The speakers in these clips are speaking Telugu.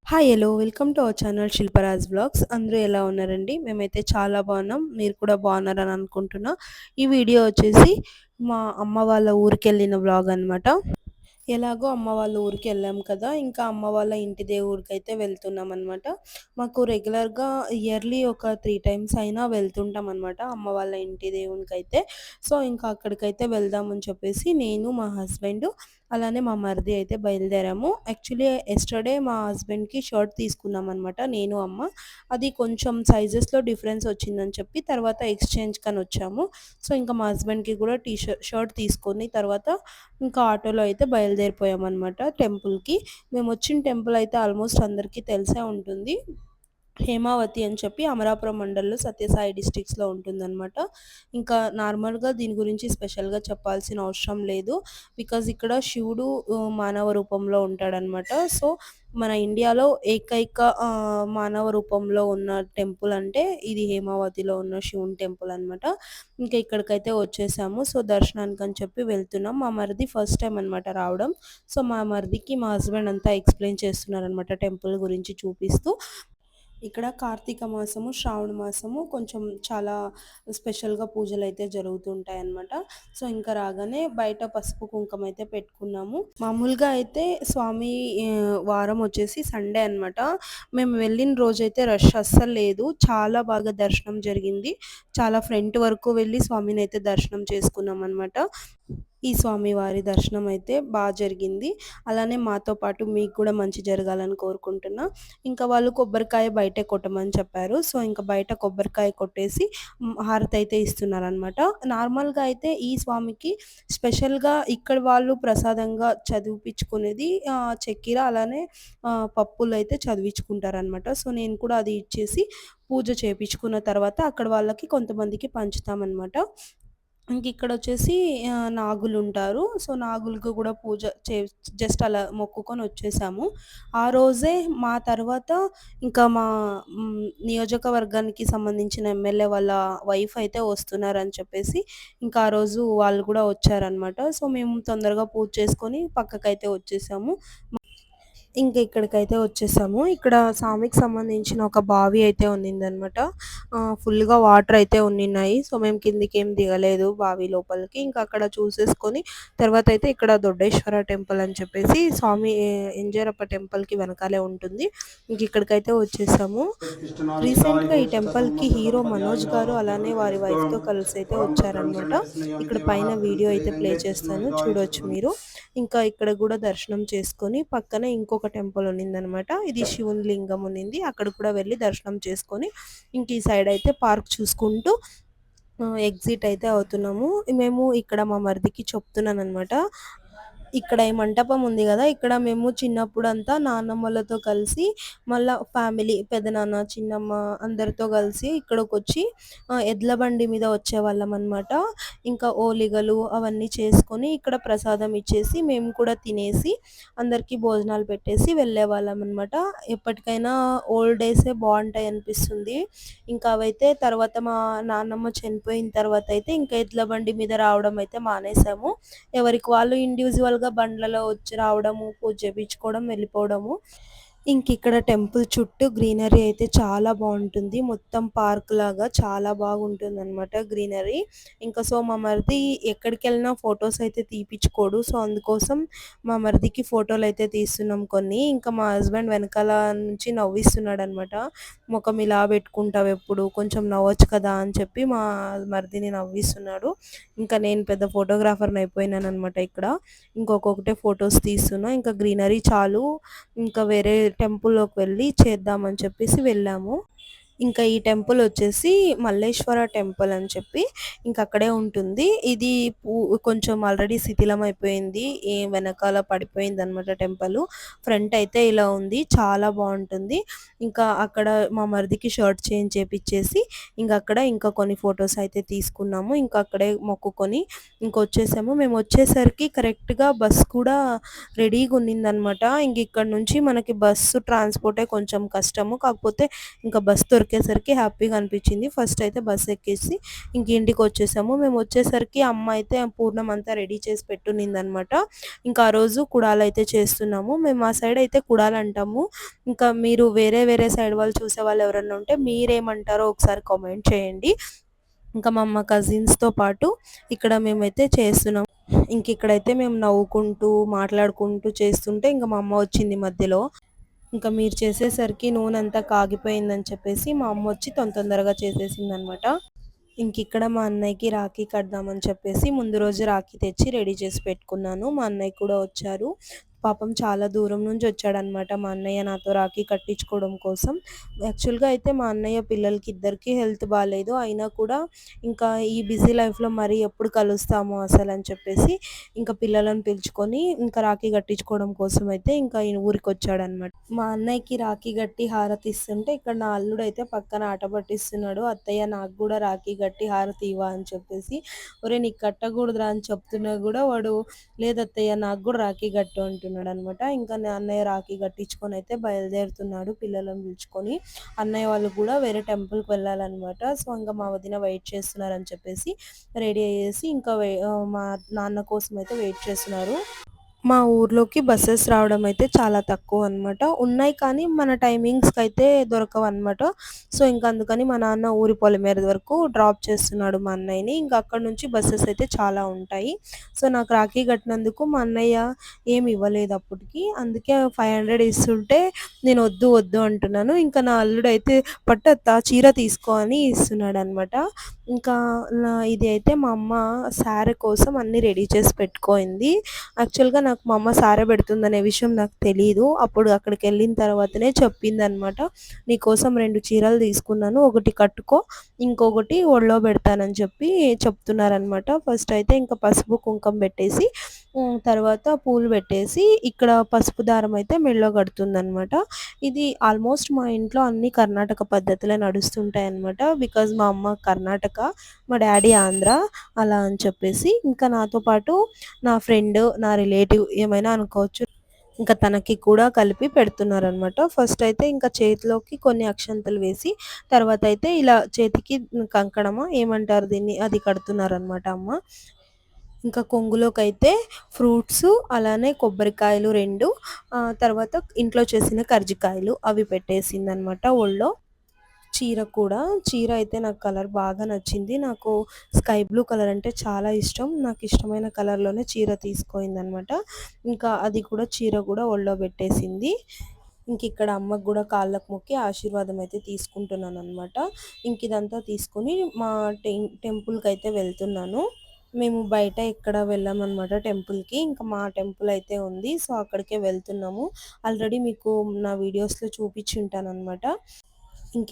Hi hello welcome to our channel Shilparaj blogs. అందరూ ఎలా ఉన్నారండి? మేమైతే చాలా బాగున్నాం. మీరు కూడా బాగున్నారని అనుకుంటున్నా. ఈ వీడియో వచ్చేసి మా అమ్మ వాళ్ళ ఊరికెళ్ళిన వ్లాగ్ అనమాట. ఎలాగో అమ్మ వాళ్ళ ఊరికెళ్ళాం కదా! ఇంకా అమ్మ వాళ్ళ ఇంటి దేవుడికైతే వెళ్తున్నామనమాట. మాకు రెగ్యులర్‌గా ఇయర్లీ ఒక 3 టైమ్స్ అయినా వెళ్తుంటామనమాట అమ్మ వాళ్ళ ఇంటి దేవునికైతే. సో, ఇంకా అక్కడికైతే వెళ్దామని చెప్పేసి నేను, మా హస్బెండ్ అలానే మా మరిది అయితే బయలుదేరాము. యాక్చువల్లీ యెస్టర్‌డే మా హస్బెండ్‌కి షర్ట్ తీసుకున్నామనమాట నేను, అమ్మ. అది కొంచెం సైజెస్‌లో డిఫరెన్స్ వచ్చిందని చెప్పి తర్వాత ఎక్స్‌చేంజ్‌కని వచ్చాము. సో, ఇంకా మా హస్బెండ్‌కి కూడా షర్ట్ తీసుకొని తర్వాత ఇంకా ఆటోలో అయితే బయలుదేరిపోయామనమాట టెంపుల్‌కి. మేమొచ్చిన టెంపుల్ అయితే ఆల్మోస్ట్ అందరికీ తెలిసే ఉంటుంది. హేమావతి అని చెప్పి అమరాపురం మండల్‌లో సత్యసాయి డిస్ట్రిక్ట్స్‌లో ఉంటుందనమాట. ఇంకా నార్మల్‌గా దీని గురించి స్పెషల్‌గా చెప్పాల్సిన అవసరం లేదు. బికాజ్ ఇక్కడ శివుడు మానవ రూపంలో ఉంటాడనమాట. సో, మన ఇండియాలో ఏకైక మానవ రూపంలో ఉన్న టెంపుల్ అంటే ఇది హేమావతిలో ఉన్న శివుని టెంపుల్ అనమాట. ఇంకా ఇక్కడికైతే వచ్చేసాము. సో, దర్శనానికని చెప్పి వెళ్తున్నాం. మా మరిది ఫస్ట్ టైమ్ అనమాట రావడం. సో, మా మరిదికి మా హస్బెండ్ అంతా ఎక్స్‌ప్లెయిన్ చేస్తున్నారనమాట టెంపుల్ గురించి చూపిస్తూ. ఇక్కడ కార్తీక మాసము, శ్రావణ మాసము కొంచెం చాలా స్పెషల్‌గా పూజలైతే జరుగుతూ ఉంటాయన్నమాట. సో, ఇంకా రాగానే బయట పసుపు, కుంకుమ అయితే పెట్టుకున్నాము. మామూలుగా అయితే స్వామి వారం వచ్చేసి సండే అనమాట. మేము వెళ్ళిన రోజైతే రష్ అస్సలు లేదు. చాలా బాగా దర్శనం జరిగింది. చాలా ఫ్రంట్ వరకు వెళ్ళి స్వామినైతే దర్శనం చేసుకున్నామనమాట. ఈ స్వామివారి దర్శనం అయితే జరిగింది. అలానే మాతో పాటు మీకు కూడా మంచి జరగాలని కోరుకుంటున్నా. ఇంకా వాళ్ళు కొబ్బరికాయ బయటే కొట్టమని చెప్పారు. సో, ఇంక బయట కొబ్బరికాయ కొట్టేసి హారతయితే ఇస్తున్నారనమాట. నార్మల్‌గా అయితే ఈ స్వామికి స్పెషల్‌గా ఇక్కడ వాళ్ళు ప్రసాదంగా చదివిపిచ్చుకునేది చక్కెర అలానే పప్పులైతే చదివించుకుంటారనమాట. సో, నేను కూడా అది ఇచ్చేసి పూజ చేపిచ్చుకున్న తర్వాత అక్కడ వాళ్ళకి కొంతమందికి పంచుతామనమాట. ఇంకిక్కడొచ్చేసి నాగులుంటారు. సో, నాగులకి గూడా పూజ చే జస్ట్ అలా మొక్కుకొని వచ్చేసాము. ఆ రోజే మా తర్వాత ఇంకా మా నియోజకవర్గానికి సంబంధించిన ఎమ్మెల్యే వాళ్ళ వైఫ్ అయితే వస్తున్నారని చెప్పేసి, ఇంకా ఆ రోజు వాళ్ళు కూడా వచ్చారనమాట. సో, మేము తొందరగా పూజ చేసుకొని పక్కకైతే వచ్చేసాము. ఇంక ఇక్కడికైతే వచ్చేసాము. ఇక్కడ స్వామికి సంబంధించిన ఒక బావి అయితే ఉన్నిందనమాట. ఫుల్‌గా వాటర్ అయితే ఉన్నిన్నాయి. సో, మేము కిందికేం దిగలేదు బావి లోపలికి. ఇంకా అక్కడ చూసేసుకొని తర్వాతయితే ఇక్కడ దొడ్డేశ్వర టెంపుల్ అని చెప్పేసి స్వామి ఎంజేరప్ప టెంపుల్‌కి వెనకాలే ఉంటుంది. ఇంక ఇక్కడికైతే వచ్చేసాము. రీసెంట్‌గా ఈ టెంపుల్‌కి హీరో 'మనోజ్' గారు అలానే వారి వైఫ్‌తో కలిసైతే వచ్చారనమాట. ఇక్కడ పైన వీడియో అయితే ప్లే చేస్తాను చూడొచ్చు మీరు. ఇంకా ఇక్కడ గూడా దర్శనం చేసుకొని పక్కనే ఇంకొక టెంపుల్ ఉన్నిందనమాట. ఇది శివుని లింగం ఉన్నింది. అక్కడికి కూడా వెళ్లి దర్శనం చేసుకొని ఇంక ఈ సైడ్ అయితే పార్క్ చూసుకుంటూ ఎగ్జిట్ అయితే అవుతున్నాము. మేము ఇక్కడ మా మరిదికి చెప్తున్నాననమాట. ఇక్కడ ఈ మంటపం ఉంది గదా! ఇక్కడ మేము చిన్నప్పుడంతా నాన్నమ్మలతో కలిసి మళ్ళా ఫ్యామిలీ పెదనాన్న, చిన్నమ్మ అందరితో కలిసి ఇక్కడికొచ్చి ఎడ్ల బండి మీద వచ్చేవాళ్ళమనమాట. ఇంకా ఓలిగలు అవన్నీ చేసుకొని ఇక్కడ ప్రసాదం ఇచ్చేసి మేము కూడా తినేసి అందరికీ భోజనాలు పెట్టేసి వెళ్ళేవాళ్ళమనమాట. ఎప్పటికైనా ఓల్డ్ డేసే బావుంటాయనిపిస్తుంది. ఇంకా అవైతే తర్వాత మా నాన్నమ్మ చనిపోయిన తర్వాతయితే ఇంకా ఎడ్ల బండి మీద రావడం అయితే మానేసాము. ఎవరికి వాళ్ళు ఇండివిడ్యువల్‌గా బండ్లలో వచ్చి రావడము, పూజ చేపించుకోవడం, వెళ్ళిపోవడము. ఇంకిక్కడ టెంపుల్ చుట్టూ గ్రీనరీ అయితే చాలా బావుంటుంది. మొత్తం పార్క్‌లాగా చాలా బాగుంటుందనమాట గ్రీనరీ. ఇంకా సో, మా మరిది ఎక్కడికెళ్ళినా ఫోటోస్ అయితే తీపిచ్చుకోడు. సో, అందుకోసం మా మరిదికి ఫోటోలయితే తీస్తున్నాం కొన్ని. ఇంకా మా హస్బెండ్ వెనకాల నుంచి నవ్విస్తున్నాడనమాట. "మొఖం ఇలా పెట్టుకుంటావెప్పుడు? కొంచెం నవ్వొచ్చు కదా!" అని చెప్పి మా మరిదిని నవ్విస్తున్నాడు. ఇంకా నేను పెద్ద ఫోటోగ్రాఫర్‌ని అయిపోయినాననమాట ఇక్కడ. ఇంకొకొకటే ఫోటోస్ తీస్తున్నా. ఇంకా గ్రీనరీ చాలు ఇంకా వేరే టెంపుల్‌లోకి వెళ్ళి చేద్దామని చెప్పేసి వెళ్ళాము. ఇంకా ఈ టెంపుల్ వచ్చేసి మల్లేశ్వర టెంపుల్ అని చెప్పి ఇంక అక్కడే ఉంటుంది. ఇది పూ కొంచెం ఆల్రెడీ శిథిలమైపోయింది. వెనకాల పడిపోయిందనమాట టెంపులు. ఫ్రంట్ అయితే ఇలా ఉంది. చాలా బావుంటుంది. ఇంకా అక్కడ మా మరిదికి షర్ట్ చేంజ్ చేపిచ్చేసి ఇంక ఇంకా కొన్ని ఫోటోస్ అయితే తీసుకున్నాము. ఇంకా అక్కడే మొక్కుకొని ఇంకొచ్చేసాము. మేమొచ్చేసరికి కరెక్ట్‌గా బస్ కూడా రెడీగున్నిందనమాట. ఇంక ఇక్కడ నుంచి మనకి బస్సు ట్రాన్స్‌పోర్టే కొంచెం కష్టము. కాకపోతే ఇంకా బస్ దొరికేసరికి హ్యాపీగా అనిపించింది. ఫస్ట్ అయితే బస్ ఎక్కేసి ఇంక ఇంటికి వచ్చేసాము. మేము వచ్చేసరికి అమ్మ అయితే పూర్ణం అంతా రెడీ చేసి పెట్టునిందనమాట. ఇంకా ఆ రోజు కుడాలైతే చేస్తున్నాము. మేము మా సైడ్ అయితే కుడాలంటాము. ఇంకా మీరు వేరే వేరే సైడ్ వాళ్ళు చూసే వాళ్ళు ఎవరన్నా ఉంటే మీరేమంటారో ఒకసారి కామెంట్ చేయండి. ఇంకా మా కజిన్స్‌తో పాటు ఇక్కడ మేమైతే చేస్తున్నాం. ఇక్కడైతే మేము నవ్వుకుంటూ, మాట్లాడుకుంటూ చేస్తుంటే ఇంక మా అమ్మ వచ్చింది మధ్యలో. ఇంకా మీరు చేసేసరికి నూనంతా కాగిపోయిందని చెప్పేసి మా అమ్మ వచ్చి తొందరగా చేసేసిందనమాట. ఇక్కడ మా అన్నయ్యకి రాఖీ కడదామని చెప్పేసి ముందు రోజు రాఖీ తెచ్చి రెడీ చేసి పెట్టుకున్నాను. మా అన్నయ్య కూడా వచ్చారు. పాపం చాలా దూరం నుంచి వచ్చాడనమాట మా అన్నయ్య నాతో రాఖీ కట్టించుకోవడం కోసం. యాక్చువల్‌గా అయితే మా అన్నయ్య పిల్లలకి ఇద్దరికీ హెల్త్ బాలేదు. అయినా కూడా ఇంకా ఈ బిజీ లైఫ్‌లో మరి ఎప్పుడు కలుస్తామో అసలని చెప్పేసి ఇంకా పిల్లలను పిలుచుకొని ఇంకా రాఖీ కట్టించుకోవడం కోసం అయితే ఇంకా ఈయన ఊరికొచ్చాడనమాట. మా అన్నయ్యకి రాఖీ కట్టి హారతి ఇస్తుంటే ఇక్కడ నా అల్లుడైతే పక్కన ఆట పట్టిస్తున్నాడు. అత్తయ్య నాకు కూడా రాఖీ కట్టి హారతి ఇవ్వా అని చెప్పేసి. ఒరేయ్ నీకు కట్టకూడదురా అని చెప్తున్నా కూడా వాడు లేదత్తయ్య నాకు కూడా రాఖీ కట్టు అంటున్నాడనమాట. ఇంకా అన్నయ్య రాఖీ కట్టించుకొని అయితే బయలుదేరుతున్నాడు పిల్లలను పిలుచుకొని. అన్నయ్య వాళ్ళు కూడా వేరే టెంపుల్‌కి వెళ్ళాలనమాట. సో ఇంకా మా వదిన వెయిట్ చేస్తున్నారని చెప్పేసి రెడీ అయ్యేసి ఇంకా మా నాన్న కోసం అయితే వెయిట్ చేస్తున్నారు. మా ఊర్లోకి బసెస్ రావడం అయితే చాలా తక్కువ అనమాట. ఉన్నాయి కానీ మన టైమింగ్స్‌కి అయితే దొరకవనమాట. సో అందుకని మా నాన్న ఊరి పొలిమేర వరకు డ్రాప్ చేస్తున్నాడు మా అన్నయ్యని. అక్కడి నుంచి బసెస్ అయితే చాలా ఉంటాయి. సో నాకు రాఖీ కట్టినందుకు మా అన్నయ్య ఏమి ఇవ్వలేదు అప్పటికి. అందుకే 500 ఇస్తుంటే నేను వద్దు వద్దు అంటున్నాను. ఇంకా నా అల్లుడైతే పట్టత్తా చీర తీసుకో అని ఇస్తున్నాడనమాట. ఇంకా ఇది అయితే మా అమ్మ శారీ కోసం అన్నీ రెడీ చేసి పెట్టుకోయింది. యాక్చువల్‌గా నాకు మా అమ్మ సారె పెడుతుందనే విషయం నాకు తెలీదు. అప్పుడు అక్కడికెళ్ళిన తర్వాతనే చెప్పిందనమాట. "నీకోసం 2 చీరలు తీసుకున్నాను. ఒకటి కట్టుకో, ఇంకొకటి ఒళ్ళో పెడతానని" చెప్పి చెప్తున్నారనమాట. ఫస్ట్ అయితే ఇంకా పసుపు, కుంకుమ పెట్టేసి తర్వాత పూలు పెట్టేసి ఇక్కడ పసుపు దారం అయితే మెడలో కడుతుందనమాట. ఇది ఆల్మోస్ట్ మా ఇంట్లో అన్ని కర్ణాటక పద్ధతులే నడుస్తుంటాయనమాట. బికాజ్ మా అమ్మ కర్ణాటక, మా డ్యాడీ ఆంధ్ర అలా అని చెప్పేసి. ఇంకా నాతో పాటు నా ఫ్రెండ్, నా రిలేటివ్ ఏమైనా అనుకోవచ్చు. ఇంకా తనకి కూడా కలిపి పెడుతున్నారనమాట. ఫస్ట్ అయితే ఇంకా చేతిలోకి కొన్ని అక్షంతలు వేసి, తర్వాత అయితే ఇలా చేతికి కంకణమా ఏమంటారు దీన్ని అది కడుతున్నారనమాట అమ్మ. ఇంకా కొంగులోకైతే ఫ్రూట్సు, అలానే కొబ్బరికాయలు 2 తర్వాత ఇంట్లో చేసిన కర్జికాయలు అవి పెట్టేసిందనమాట ఒళ్ళో. చీర కూడా. చీర అయితే నాకు కలర్ బాగా నచ్చింది. నాకు స్కై బ్లూ కలర్ అంటే చాలా ఇష్టం. నాకు ఇష్టమైన కలర్‌లోనే చీర తీసుకోయిందనమాట. ఇంకా అది కూడా చీర కూడా ఒళ్ళో పెట్టేసింది. ఇక్కడ అమ్మకు కూడా కాళ్ళకు మొక్కి ఆశీర్వాదం అయితే తీసుకుంటున్నాననమాట. ఇదంతా తీసుకొని మా టెంపుల్‌కైతే వెళ్తున్నాను. మేము బయట ఎక్కడ వెళ్ళామనమాట టెంపుల్‌కి. ఇంకా మా టెంపుల్ అయితే ఉంది. సో అక్కడికే వెళ్తున్నాము. ఆల్రెడీ మీకు నా వీడియోస్‌లో చూపించుంటాననమాట.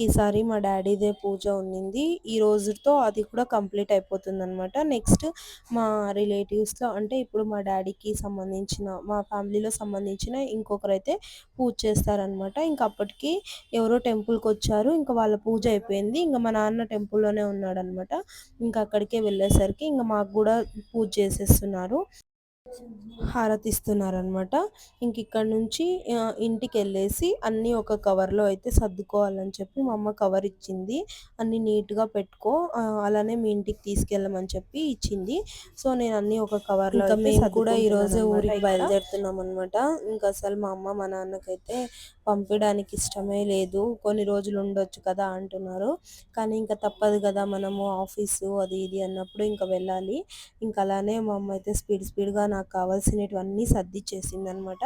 ఈసారి మా డ్యాడీదే పూజ ఉన్నింది. ఈ రోజుతో అది కూడా కంప్లీట్ అయిపోతుందనమాట. నెక్స్ట్ మా రిలేటివ్స్‌లో అంటే ఇప్పుడు మా డ్యాడీకి సంబంధించిన మా ఫ్యామిలీలో సంబంధించిన ఇంకొకరైతే పూజ చేస్తారనమాట. అప్పటికి ఎవరో టెంపుల్‌కొచ్చారు. వాళ్ళ పూజ అయిపోయింది. మా నాన్న టెంపుల్‌లోనే ఉన్నాడనమాట. అక్కడికే వెళ్ళేసరికి మాకు కూడా పూజ చేసేస్తున్నారు. హారతిస్తున్నారనమాట. ఇక్కడ నుంచి ఇంటికెళ్ళేసి అన్నీ ఒక కవర్‌లో అయితే సర్దుకోవాలని చెప్పి మా అమ్మ కవర్ ఇచ్చింది. అన్నీ నీట్‌గా పెట్టుకో అలానే మీ ఇంటికి తీసుకెళ్ళమని చెప్పి ఇచ్చింది. సో నేను అన్నీ ఒక కవర్‌లో అయితే మేము కూడా ఈరోజే ఊరికి బయలుదేరుతున్నామనమాట. అసలు మా అమ్మ మా నాన్నకైతే పంపియడానికి ఇష్టమే లేదు. కొన్ని రోజులు ఉండొచ్చు కదా అంటున్నారు. కానీ తప్పదు కదా మనము ఆఫీసు అది ఇది అన్నప్పుడు వెళ్ళాలి. అలానే మా అమ్మ అయితే స్పీడ్‌గా నాకు కావాల్సినటువన్నీ సర్దిచ్చేసిందనమాట.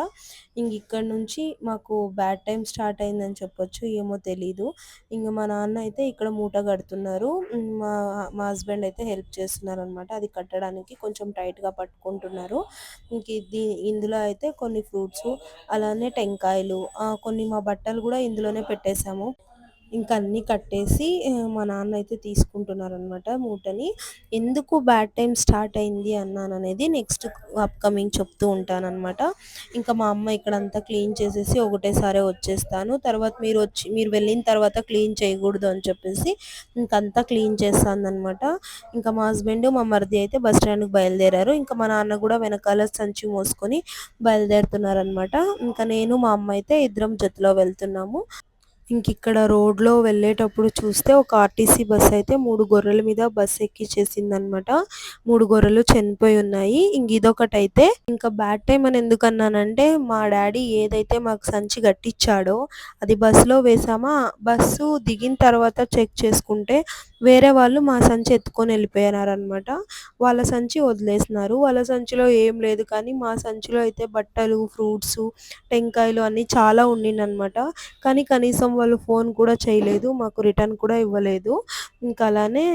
ఇక్కడి నుంచి మాకు బ్యాడ్ టైమ్ స్టార్ట్ అయిందని చెప్పొచ్చు. ఏమో తెలీదు. మా నాన్న అయితే ఇక్కడ మూట కడుతున్నారు. మా మా హస్బెండ్ అయితే హెల్ప్ చేస్తున్నారనమాట. అది కట్టడానికి కొంచెం టైట్‌గా పట్టుకుంటున్నారు. ఇందులో అయితే కొన్ని ఫ్రూట్సు, అలానే టెంకాయలు, కొన్ని మా బట్టలు కూడా ఇందులోనే పెట్టేసాము. అన్నీ కట్టేసి మా నాన్న అయితే తీసుకుంటున్నారనమాట మూటని. ఎందుకు బ్యాడ్ టైమ్ స్టార్ట్ అయింది అన్నాననేది నెక్స్ట్ అప్‌కమింగ్ చెప్తూ ఉంటాననమాట. మా అమ్మ ఇక్కడంతా క్లీన్ చేసేసి ఒకటేసారే వచ్చేస్తాను. తర్వాత మీరు వెళ్ళిన తర్వాత క్లీన్ చేయకూడదు అని చెప్పేసి అంతా క్లీన్ చేస్తాననమాట. మా హస్బెండ్, మా మరిది అయితే బస్ స్టాండ్‌కి బయలుదేరారు. మా నాన్న కూడా వెనకాల సంచి మోసుకొని బయలుదేరుతున్నారనమాట. నేను మా అమ్మ అయితే ఇద్దరం జతలో వెళ్తున్నాము. ఇంకిక్కడ రోడ్‌లో వెళ్ళేటప్పుడు చూస్తే ఒక ఆర్టీసీ బస్ అయితే 3 గొర్రెల మీద బస్ ఎక్కిచ్చేసిందనమాట. 3 గొర్రెలు చనిపోయి ఉన్నాయి. ఇదొకటైతే ఇంకా బ్యాడ్ టైమ్ అని ఎందుకన్నానంటే మా డ్యాడీ ఏదైతే మాకు సంచి కట్టిచ్చాడో అది బస్సులో వేసామా, బస్సు దిగిన తర్వాత చెక్ చేసుకుంటే వేరే వాళ్ళు మా సంచి ఎత్తుకొని వెళ్ళిపోయినారనమాట. వాళ్ళ సంచి వదిలేసినారు. వాళ్ళ సంచిలో ఏం లేదు కానీ మా సంచిలో అయితే బట్టలు, ఫ్రూట్సు, టెంకాయలు అన్నీ చాలా ఉండిందనమాట. కానీ కనీసం వాళ్ళు ఫోన్ కూడా చేయలేదు. మాకు రిటర్న్ కూడా ఇవ్వలేదు. ఇంకా అలానే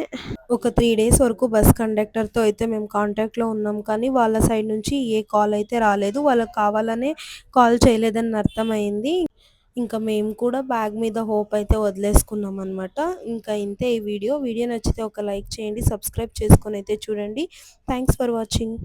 ఒక 3 డేస్ వరకు బస్ కండక్టర్‌తో అయితే మేము కాంటాక్ట్‌లో ఉన్నాం. కానీ వాళ్ళ సైడ్ నుంచి ఏ కాల్ అయితే రాలేదు. వాళ్ళకి కావాలనే కాల్ చేయలేదని అర్థమైంది. ఇంకా మేము కూడా బ్యాగ్ మీద హోప్ అయితే వదిలేసుకున్నామనమాట. ఇంకా ఇంతే ఈ వీడియో. వీడియో నచ్చితే ఒక లైక్ చేయండి. సబ్స్క్రైబ్ చేసుకొనైతే చూడండి. Thanks for watching.